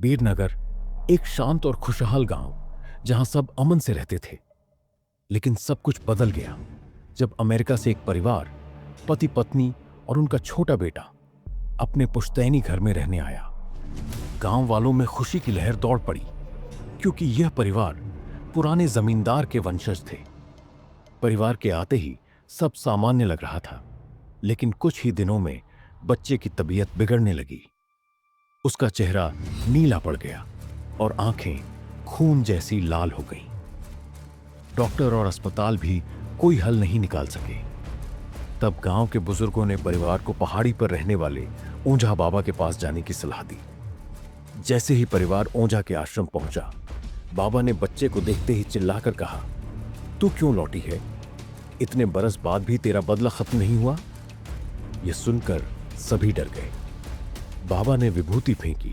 बीरनगर एक शांत और खुशहाल गांव जहां सब अमन से रहते थे। लेकिन सब कुछ बदल गया जब अमेरिका से एक परिवार, पति पत्नी और उनका छोटा बेटा अपने पुश्तैनी घर में रहने आया। गांव वालों में खुशी की लहर दौड़ पड़ी क्योंकि यह परिवार पुराने जमींदार के वंशज थे। परिवार के आते ही सब सामान्य लग रहा था, लेकिन कुछ ही दिनों में बच्चे की तबीयत बिगड़ने लगी। उसका चेहरा नीला पड़ गया और आंखें खून जैसी लाल हो गईं। डॉक्टर और अस्पताल भी कोई हल नहीं निकाल सके। तब गांव के बुजुर्गों ने परिवार को पहाड़ी पर रहने वाले ओंझा बाबा के पास जाने की सलाह दी। जैसे ही परिवार ओंझा के आश्रम पहुंचा, बाबा ने बच्चे को देखते ही चिल्लाकर कहा, तू क्यों लौटी है? इतने बरस बाद भी तेरा बदला खत्म नहीं हुआ? यह सुनकर सभी डर गए। बाबा ने विभूति फेंकी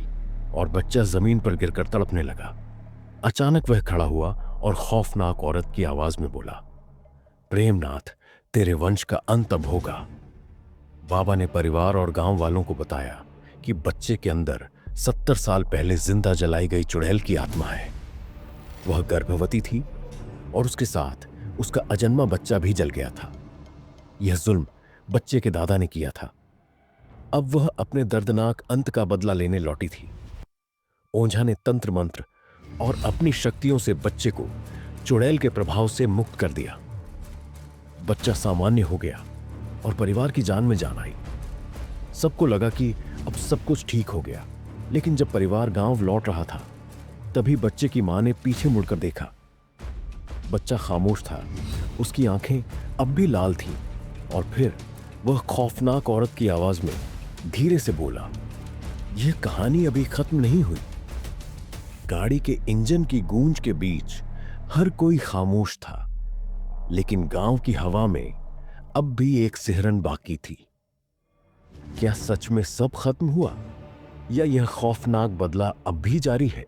और बच्चा जमीन पर गिरकर तड़पने लगा। अचानक वह खड़ा हुआ और खौफनाक औरत की आवाज में बोला, प्रेमनाथ, तेरे वंश का अंत अब होगा। बाबा ने परिवार और गांव वालों को बताया कि बच्चे के अंदर 70 साल पहले जिंदा जलाई गई चुड़ैल की आत्मा है। वह गर्भवती थी और उसके साथ उसका अजन्मा बच्चा भी जल गया था। यह जुल्म बच्चे के दादा ने किया था। अब वह अपने दर्दनाक अंत का बदला लेने लौटी थी। ओंझा ने तंत्र मंत्र और अपनी शक्तियों से बच्चे को चुड़ैल के प्रभाव से मुक्त कर दिया। बच्चा सामान्य हो गया और परिवार की जान में जान आई। सबको लगा कि अब सब कुछ ठीक हो गया, लेकिन जब परिवार गांव लौट रहा था, तभी बच्चे की मां ने पीछे मुड़कर देखा। बच्चा खामोश था, उसकी आंखें अब भी लाल थीं और फिर वह खौफनाक औरत की आवाज में धीरे से बोला, यह कहानी अभी खत्म नहीं हुई। गाड़ी के इंजन की गूंज के बीच हर कोई खामोश था, लेकिन गांव की हवा में अब भी एक सिहरन बाकी थी। क्या सच में सब खत्म हुआ या यह खौफनाक बदला अब भी जारी है?